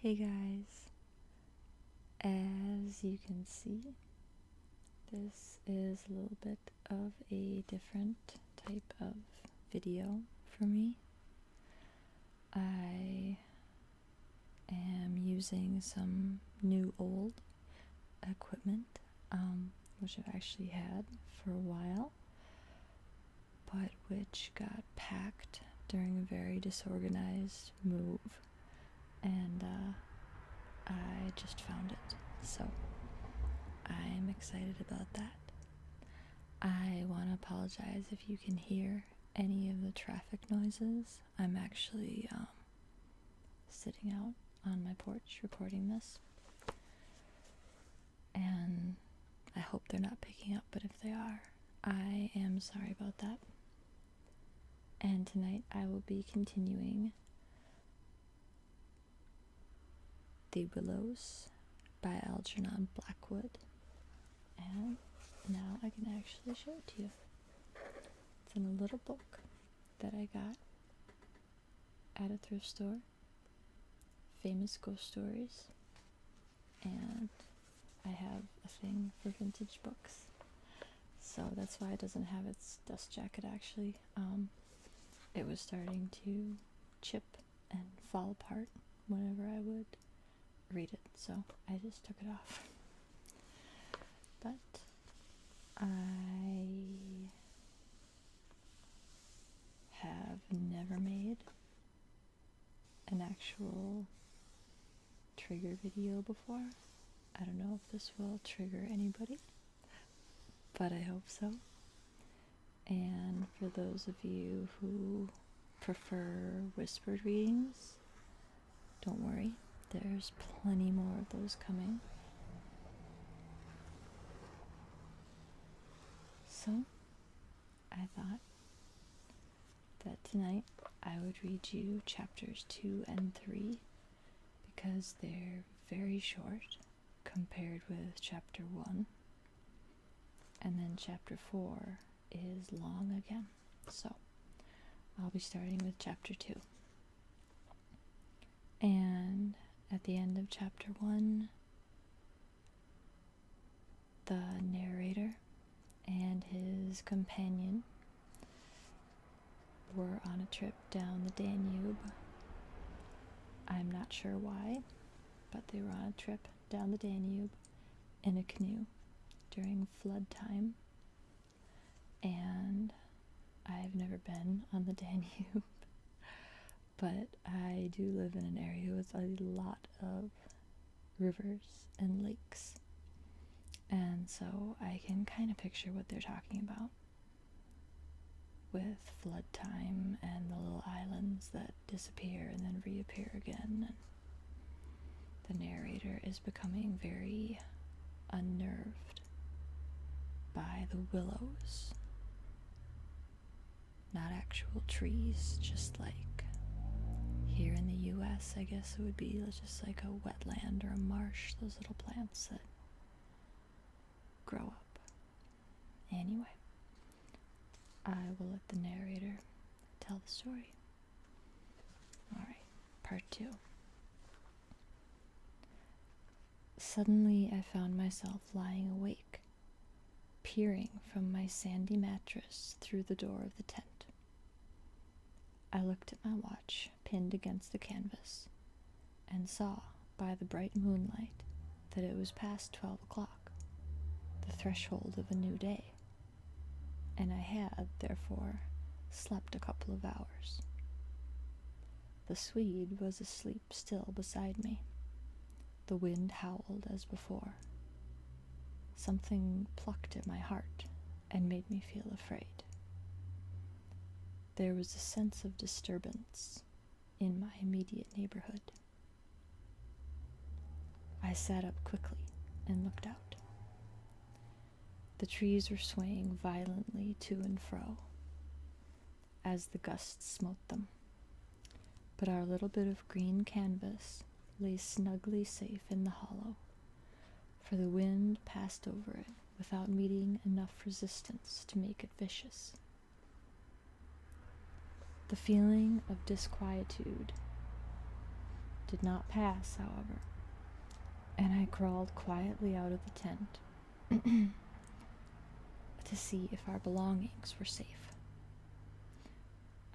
Hey guys, as you can see, this is a little bit of a different type of video for me. I am using some new old equipment, which I've actually had for a while, but which got packed during a very disorganized move, and I just found it, so I'm excited about that. I want to apologize if you can hear any of the traffic noises. I'm actually sitting out on my porch recording this, and I hope they're not picking up, but if they are, I am sorry about that. And tonight I will be continuing the Willows by Algernon Blackwood, and now I can actually show it to you. It's in a little book that I got at a thrift store, Famous Ghost Stories, and I have a thing for vintage books, so that's why it doesn't have its dust jacket actually. It was starting to chip and fall apart whenever I would read it, so I just took it off. But I have never made an actual trigger video before. I don't know if this will trigger anybody, but I hope so. And for those of you who prefer whispered readings, don't worry, there's plenty more of those coming. So, I thought that tonight I would read you chapters 2 and 3 because they're very short compared with chapter 1, and then chapter 4 is long again. So, I'll be starting with chapter 2. And at the end of chapter 1, the narrator and his companion were on a trip down the Danube. I'm not sure why, but they were on a trip down the Danube in a canoe during flood time. And I've never been on the Danube, but I do live in an area with a lot of rivers and lakes, and so I can kind of picture what they're talking about with flood time and the little islands that disappear and then reappear again, and the narrator is becoming very unnerved by the willows. Not actual trees, just like here in the US, I guess it would be just like a wetland or a marsh, those little plants that grow up. Anyway, I will let the narrator tell the story. Alright, part 2. Suddenly I found myself lying awake, peering from my sandy mattress through the door of the tent. I looked at my watch pinned against the canvas and saw by the bright moonlight that it was past 12 o'clock, the threshold of a new day, and I had, therefore, slept a couple of hours. The Swede was asleep still beside me. The wind howled as before. Something plucked at my heart and made me feel afraid. There was a sense of disturbance in my immediate neighborhood. I sat up quickly and looked out. The trees were swaying violently to and fro as the gusts smote them, but our little bit of green canvas lay snugly safe in the hollow, for the wind passed over it without meeting enough resistance to make it vicious. The feeling of disquietude did not pass, however, and I crawled quietly out of the tent to see if our belongings were safe.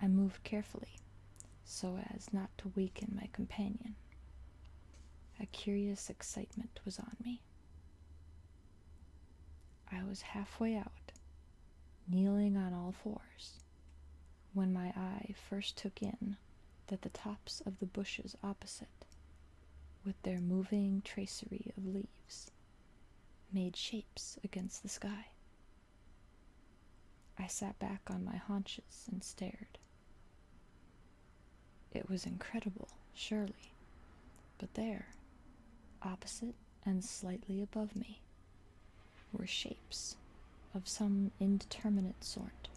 I moved carefully, so as not to waken my companion. A curious excitement was on me. I was halfway out, kneeling on all fours, when my eye first took in that the tops of the bushes opposite, with their moving tracery of leaves, made shapes against the sky. I sat back on my haunches and stared. It was incredible, surely, but there, opposite and slightly above me, were shapes of some indeterminate sort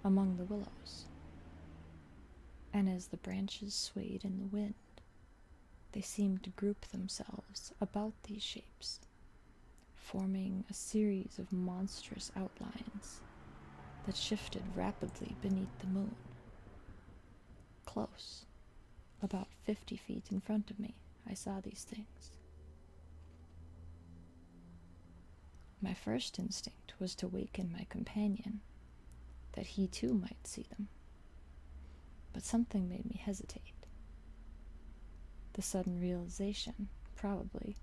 among the willows, and as the branches swayed in the wind, they seemed to group themselves about these shapes, forming a series of monstrous outlines that shifted rapidly beneath the moon. Close, about 50 feet in front of me, I saw these things. My first instinct was to waken my companion, that he too might see them. But something made me hesitate. The sudden realization, probably,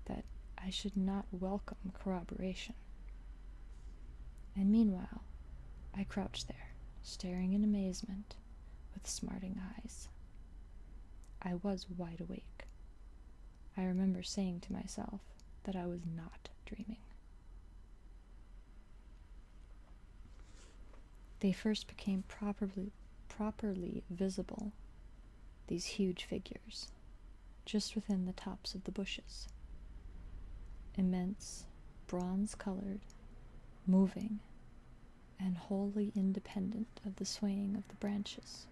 that I should not welcome corroboration. And meanwhile, I crouched there, staring in amazement, with smarting eyes. I was wide awake. I remember saying to myself that I was not dreaming. They first became properly visible, these huge figures, just within the tops of the bushes. Immense, bronze-colored, moving, and wholly independent of the swaying of the branches.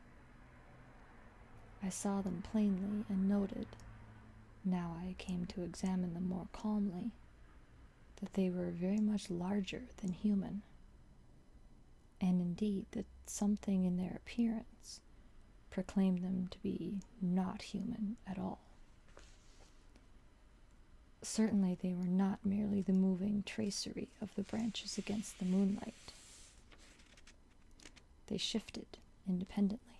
I saw them plainly and noted, now I came to examine them more calmly, that they were very much larger than human, and indeed that something in their appearance proclaimed them to be not human at all. Certainly they were not merely the moving tracery of the branches against the moonlight. They shifted independently.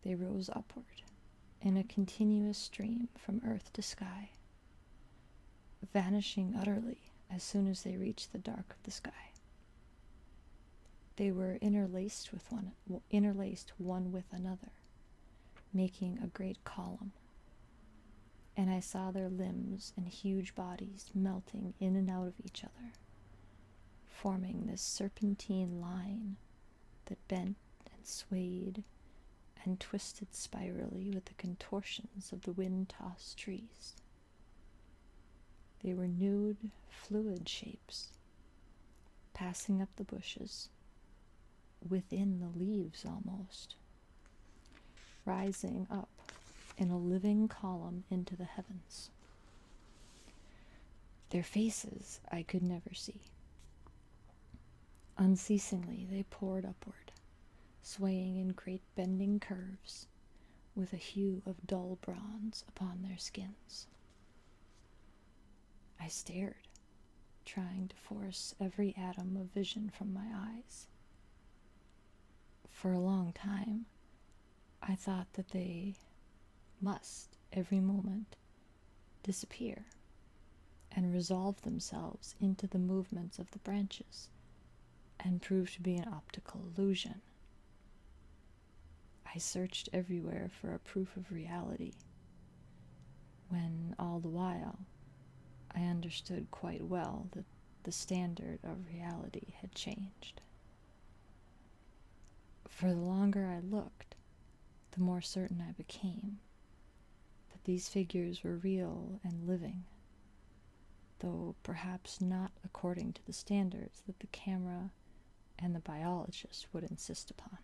They rose upward in a continuous stream from earth to sky, vanishing utterly as soon as they reached the dark of the sky. They were interlaced one with another, making a great column, and I saw their limbs and huge bodies melting in and out of each other, forming this serpentine line that bent and swayed and twisted spirally with the contortions of the wind-tossed trees. They were nude, fluid shapes, passing up the bushes, within the leaves almost, rising up in a living column into the heavens. Their faces I could never see. Unceasingly they poured upward, swaying in great bending curves, with a hue of dull bronze upon their skins. I stared, trying to force every atom of vision from my eyes. For a long time, I thought that they must, every moment, disappear and resolve themselves into the movements of the branches and prove to be an optical illusion. I searched everywhere for a proof of reality, when all the while I understood quite well that the standard of reality had changed. For the longer I looked, the more certain I became that these figures were real and living, though perhaps not according to the standards that the camera and the biologist would insist upon.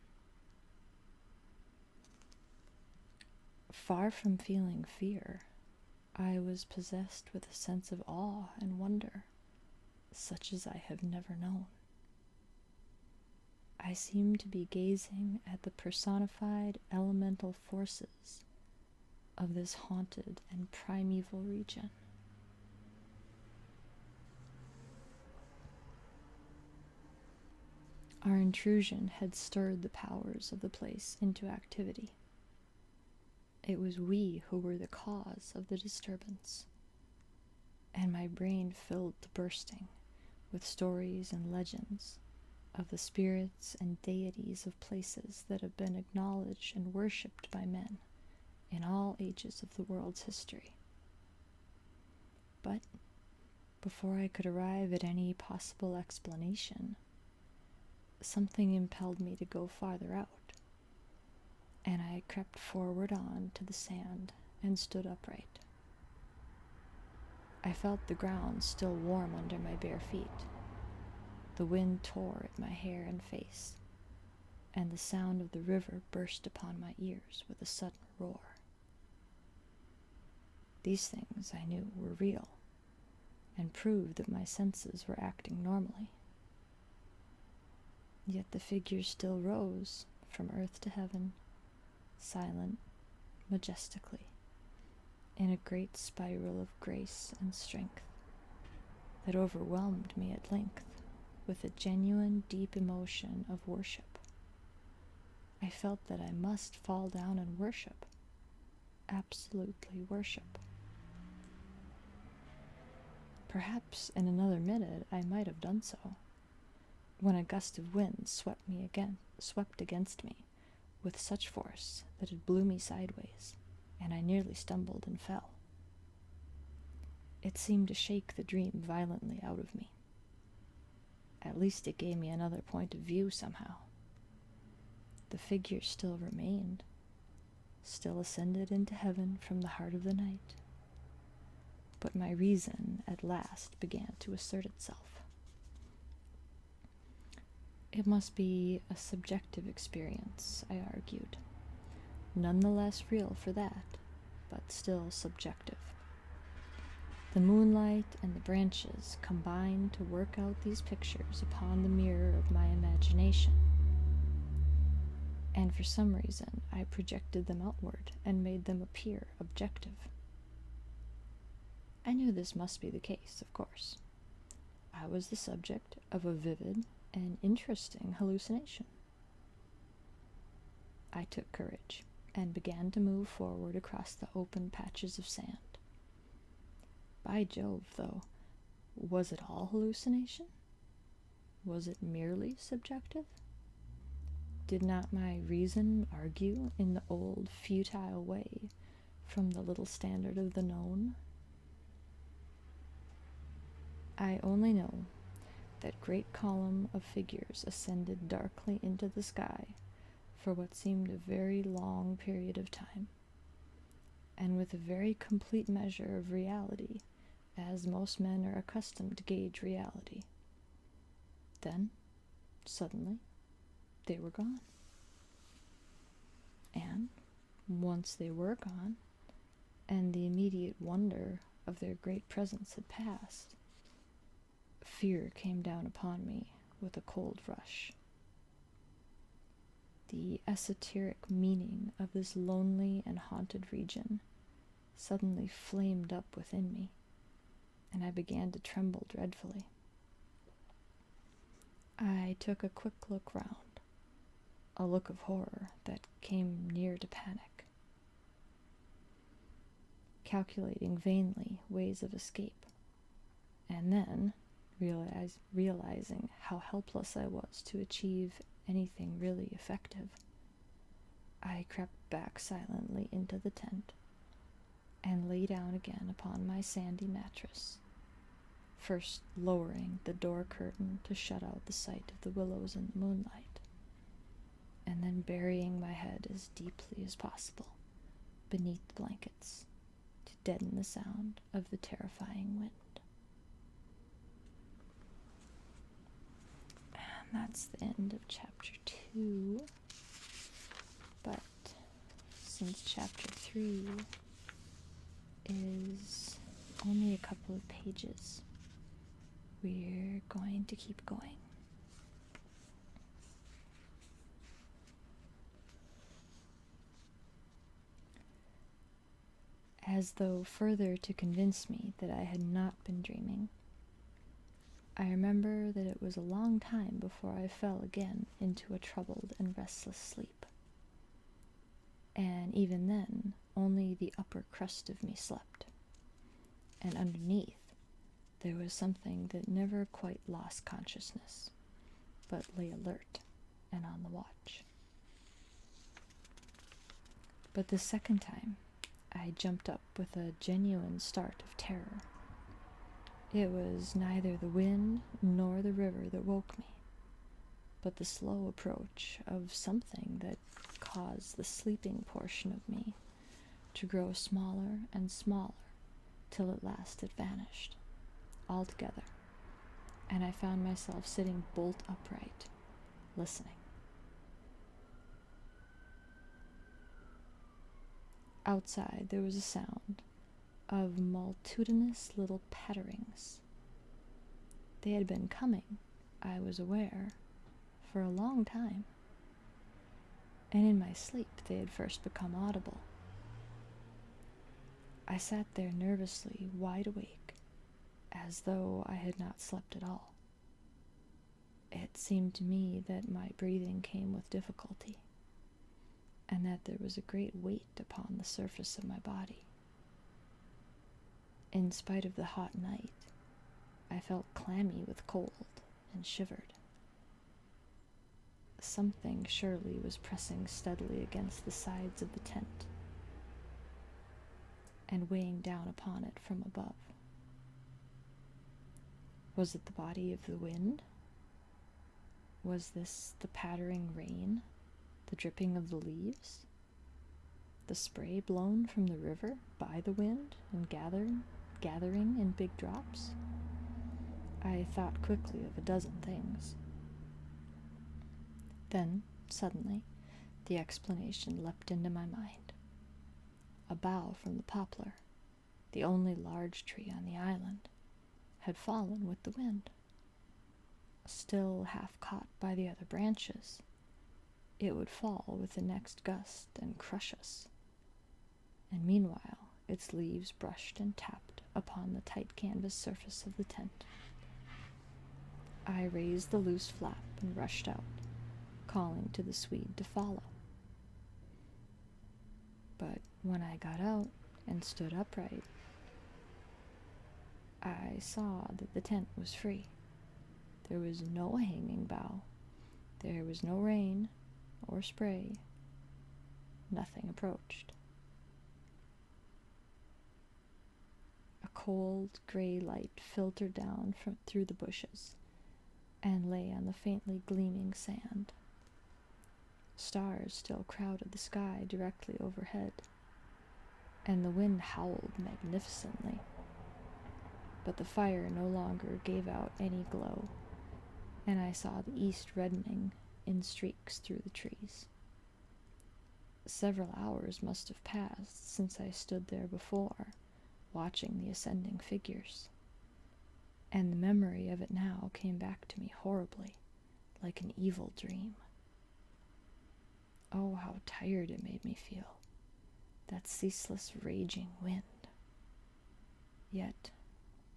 Far from feeling fear, I was possessed with a sense of awe and wonder, such as I have never known. I seemed to be gazing at the personified elemental forces of this haunted and primeval region. Our intrusion had stirred the powers of the place into activity. It was we who were the cause of the disturbance, and my brain filled to bursting with stories and legends of the spirits and deities of places that have been acknowledged and worshipped by men in all ages of the world's history. But before I could arrive at any possible explanation, something impelled me to go farther out, and I crept forward on to the sand and stood upright. I felt the ground still warm under my bare feet. The wind tore at my hair and face, and the sound of the river burst upon my ears with a sudden roar. These things, I knew, were real, and proved that my senses were acting normally. Yet the figure still rose from earth to heaven, silent, majestically, in a great spiral of grace and strength that overwhelmed me at length with a genuine, deep emotion of worship. I felt that I must fall down and worship, absolutely worship. Perhaps in another minute I might have done so, when a gust of wind swept against me with such force that it blew me sideways, and I nearly stumbled and fell. It seemed to shake the dream violently out of me. At least it gave me another point of view somehow. The figure still remained, still ascended into heaven from the heart of the night. But my reason at last began to assert itself. It must be a subjective experience, I argued. None the less real for that, but still subjective. The moonlight and the branches combined to work out these pictures upon the mirror of my imagination. And for some reason, I projected them outward and made them appear objective. I knew this must be the case, of course. I was the subject of a vivid and interesting hallucination. I took courage and began to move forward across the open patches of sand. By Jove, though, was it all hallucination? Was it merely subjective? Did not my reason argue in the old futile way from the little standard of the known? I only know that great column of figures ascended darkly into the sky for what seemed a very long period of time, and with a very complete measure of reality, as most men are accustomed to gauge reality. Then, suddenly, they were gone. And, once they were gone, and the immediate wonder of their great presence had passed, fear came down upon me with a cold rush. The esoteric meaning of this lonely and haunted region suddenly flamed up within me, and I began to tremble dreadfully. I took a quick look round, a look of horror that came near to panic, calculating vainly ways of escape, and then, realizing how helpless I was to achieve anything really effective, I crept back silently into the tent and lay down again upon my sandy mattress, first lowering the door curtain to shut out the sight of the willows in the moonlight, and then burying my head as deeply as possible beneath the blankets to deaden the sound of the terrifying wind. That's the end of chapter 2, but since chapter 3 is only a couple of pages, we're going to keep going. as though further to convince me that I had not been dreaming. I remember that it was a long time before I fell again into a troubled and restless sleep. And even then, only the upper crust of me slept. And underneath, there was something that never quite lost consciousness, but lay alert and on the watch. But the second time, I jumped up with a genuine start of terror. It was neither the wind nor the river that woke me, but the slow approach of something that caused the sleeping portion of me to grow smaller and smaller till at last it vanished altogether, and I found myself sitting bolt upright, listening. Outside there was a sound of multitudinous little patterings. They had been coming, I was aware, for a long time, and in my sleep they had first become audible. I sat there nervously wide awake, as though I had not slept at all. It seemed to me that my breathing came with difficulty, and that there was a great weight upon the surface of my body. In spite of the hot night, I felt clammy with cold and shivered. Something surely was pressing steadily against the sides of the tent and weighing down upon it from above. Was it the body of the wind? Was this the pattering rain, the dripping of the leaves, the spray blown from the river by the wind and gathering in big drops? I thought quickly of a dozen things. Then, suddenly, the explanation leapt into my mind. A bough from the poplar, the only large tree on the island, had fallen with the wind. Still half caught by the other branches, it would fall with the next gust and crush us. And meanwhile, its leaves brushed and tapped upon the tight canvas surface of the tent. I raised the loose flap and rushed out, calling to the Swede to follow. But when I got out and stood upright, I saw that the tent was free. There was no hanging bough. There was no rain or spray. Nothing approached. A cold gray light filtered down through the bushes and lay on the faintly gleaming sand. Stars still crowded the sky directly overhead, and the wind howled magnificently. But the fire no longer gave out any glow, and I saw the east reddening in streaks through the trees. Several hours must have passed since I stood there before, watching the ascending figures, and the memory of it now came back to me horribly, like an evil dream. Oh, how tired it made me feel, that ceaseless raging wind. Yet,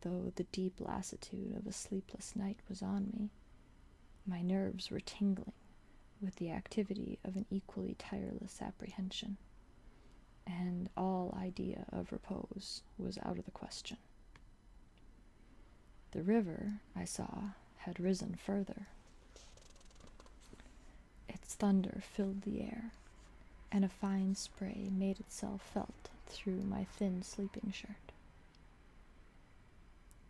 though the deep lassitude of a sleepless night was on me, my nerves were tingling with the activity of an equally tireless apprehension, and all idea of repose was out of the question. The river, I saw, had risen further. Its thunder filled the air, and a fine spray made itself felt through my thin sleeping shirt.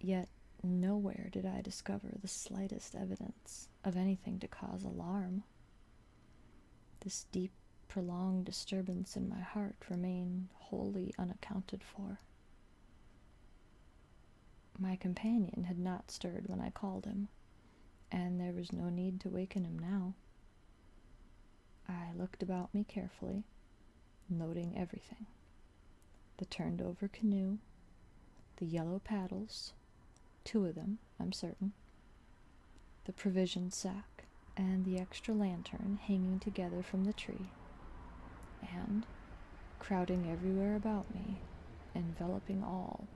Yet nowhere did I discover the slightest evidence of anything to cause alarm. This deep, prolonged disturbance in my heart remained wholly unaccounted for. My companion had not stirred when I called him, and there was no need to waken him now. I looked about me carefully, noting everything. The turned-over canoe, the yellow paddles, 2 of them, I'm certain, the provision sack, and the extra lantern hanging together from the tree, and, crowding everywhere about me, enveloping all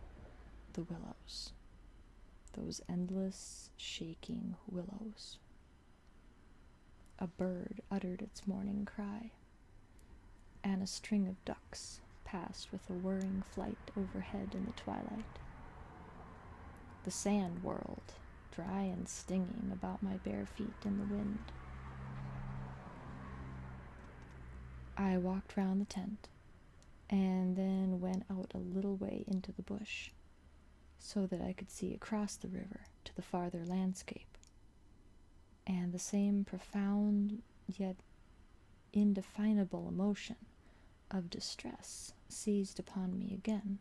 the willows, those endless, shaking willows. A bird uttered its morning cry, and a string of ducks passed with a whirring flight overhead in the twilight. The sand whirled, dry and stinging, about my bare feet in the wind. I walked round the tent, and then went out a little way into the bush, so that I could see across the river to the farther landscape, and the same profound yet indefinable emotion of distress seized upon me again,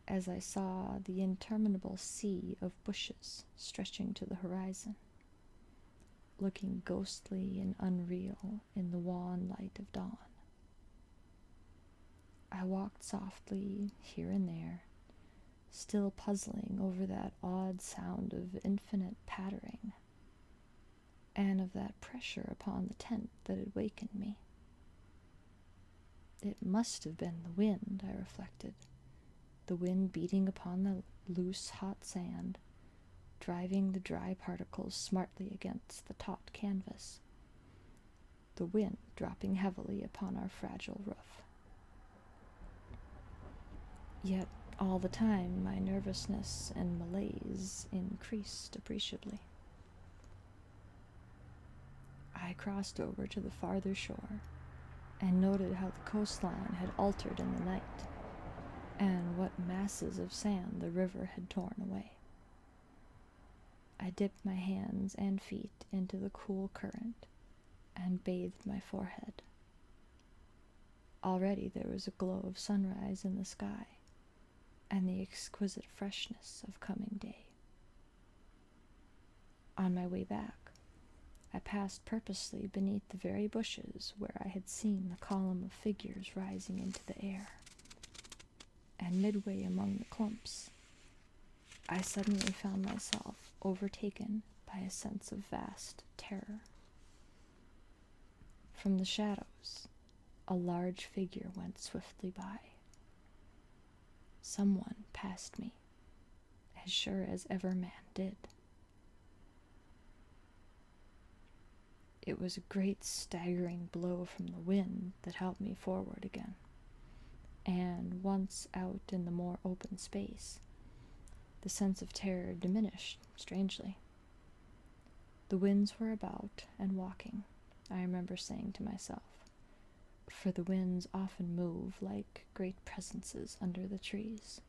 as I saw the interminable sea of bushes stretching to the horizon, looking ghostly and unreal in the wan light of dawn. I walked softly here and there, still puzzling over that odd sound of infinite pattering, and of that pressure upon the tent that had wakened me. It must have been the wind, I reflected, the wind beating upon the loose, hot sand, driving the dry particles smartly against the taut canvas, the wind dropping heavily upon our fragile roof. Yet all the time my nervousness and malaise increased appreciably. I crossed over to the farther shore and noted how the coastline had altered in the night, and what masses of sand the river had torn away. I dipped my hands and feet into the cool current and bathed my forehead. Already there was a glow of sunrise in the sky, and the exquisite freshness of coming day. On my way back, I passed purposely beneath the very bushes where I had seen the column of figures rising into the air, and midway among the clumps, I suddenly found myself overtaken by a sense of vast terror. From the shadows, a large figure went swiftly by. Someone passed me, as sure as ever man did. It was a great staggering blow from the wind that helped me forward again, and once out in the more open space, the sense of terror diminished strangely. The winds were about and walking, I remember saying to myself, for the winds often move like great presences under the trees.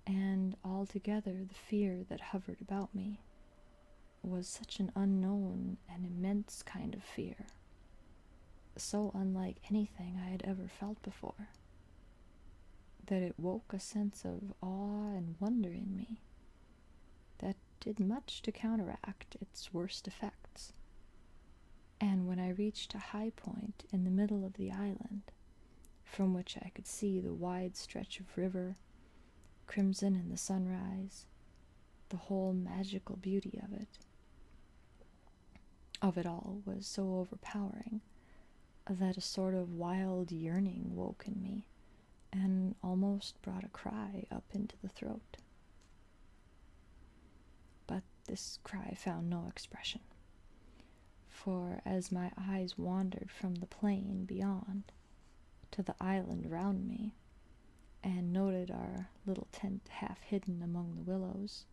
And altogether the fear that hovered about me was such an unknown and immense kind of fear, so unlike anything I had ever felt before, that it woke a sense of awe and wonder in me that did much to counteract its worst effects. And when I reached a high point in the middle of the island, from which I could see the wide stretch of river, crimson in the sunrise, the whole magical beauty of it all was so overpowering that a sort of wild yearning woke in me and almost brought a cry up into the throat. But this cry found no expression, for as my eyes wandered from the plain beyond to the island round me, and noted our little tent half hidden among the willows,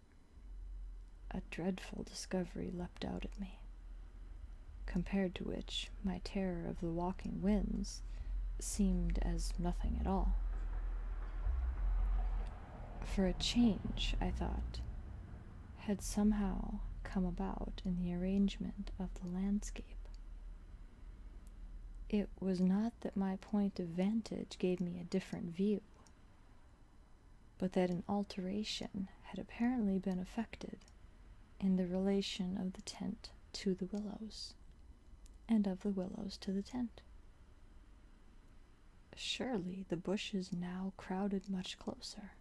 a dreadful discovery leapt out at me, compared to which my terror of the walking winds seemed as nothing at all. For a change, I thought, had somehow come about in the arrangement of the landscape. It was not that my point of vantage gave me a different view, but that an alteration had apparently been effected in the relation of the tent to the willows, and of the willows to the tent. Surely the bushes now crowded much closer,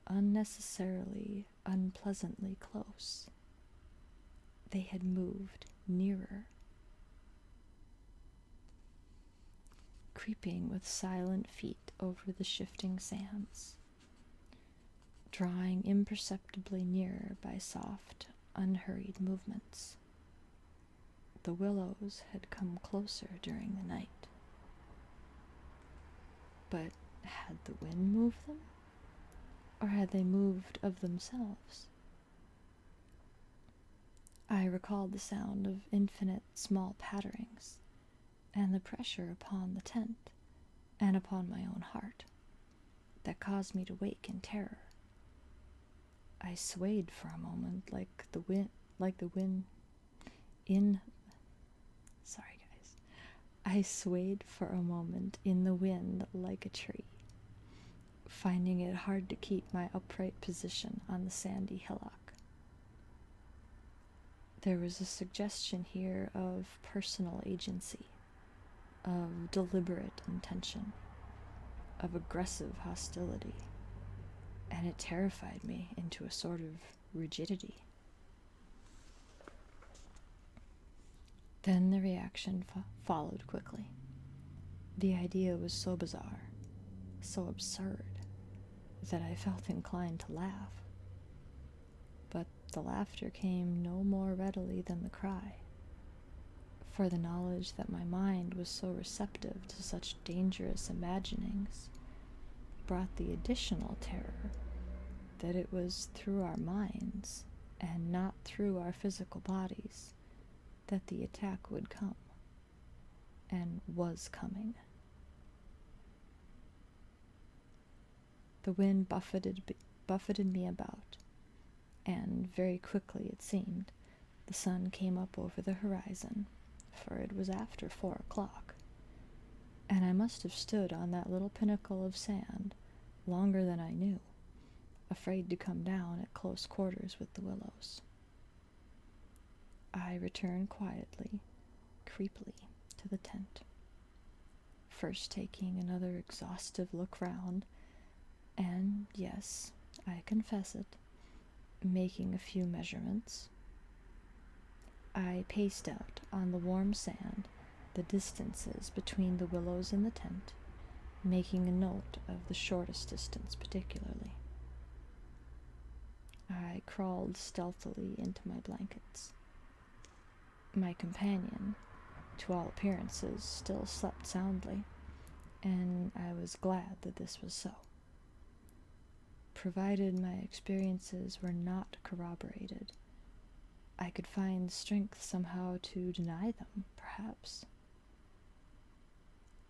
unnecessarily, unpleasantly close. They had moved nearer. creeping with silent feet over the shifting sands, drawing imperceptibly nearer by soft, unhurried movements. The willows had come closer during the night. But had the wind moved them? Or had they moved of themselves? I recalled the sound of infinite small patterings, and the pressure upon the tent, and upon my own heart, that caused me to wake in terror. I swayed for a moment like the wind in... Sorry, guys. I swayed for a moment in the wind like a tree, finding it hard to keep my upright position on the sandy hillock. There was a suggestion here of personal agency, of deliberate intention, of aggressive hostility, and it terrified me into a sort of rigidity. Then the reaction followed quickly. The idea was so bizarre, so absurd, that I felt inclined to laugh. But the laughter came no more readily than the cry, for the knowledge that my mind was so receptive to such dangerous imaginings brought the additional terror that it was through our minds and not through our physical bodies that the attack would come, and was coming. The wind buffeted me about, and very quickly, it seemed, the sun came up over the horizon, for it was after 4 o'clock, and I must have stood on that little pinnacle of sand longer than I knew, afraid to come down at close quarters with the willows. I returned quietly, creepily, to the tent, first taking another exhaustive look round, and, yes, I confess it, making a few measurements. I paced out on the warm sand the distances between the willows and the tent, making a note of the shortest distance particularly. I crawled stealthily into my blankets. My companion, to all appearances, still slept soundly, and I was glad that this was so. Provided my experiences were not corroborated, I could find strength somehow to deny them, perhaps.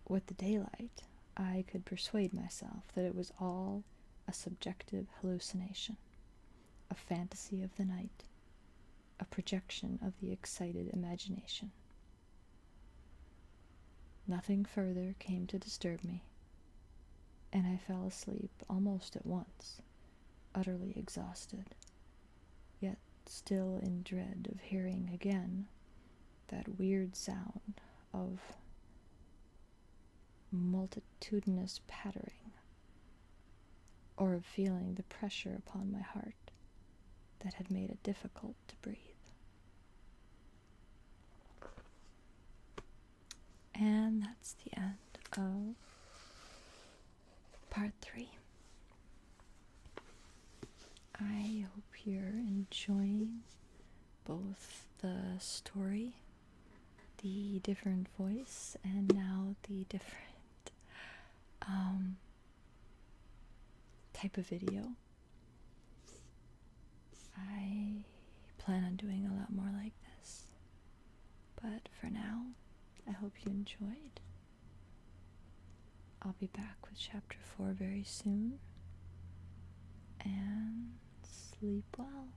With the daylight, I could persuade myself that it was all a subjective hallucination, a fantasy of the night, a projection of the excited imagination. Nothing further came to disturb me, and I fell asleep almost at once, utterly exhausted, yet still in dread of hearing again that weird sound of multitudinous pattering, or of feeling the pressure upon my heart that had made it difficult to breathe. And that's the end of part 3. I hope you're enjoying both the story, the different voice, and now the different type of video. I plan on doing a lot more like this, but for now, I hope you enjoyed. I'll be back with chapter 4 very soon, and sleep well.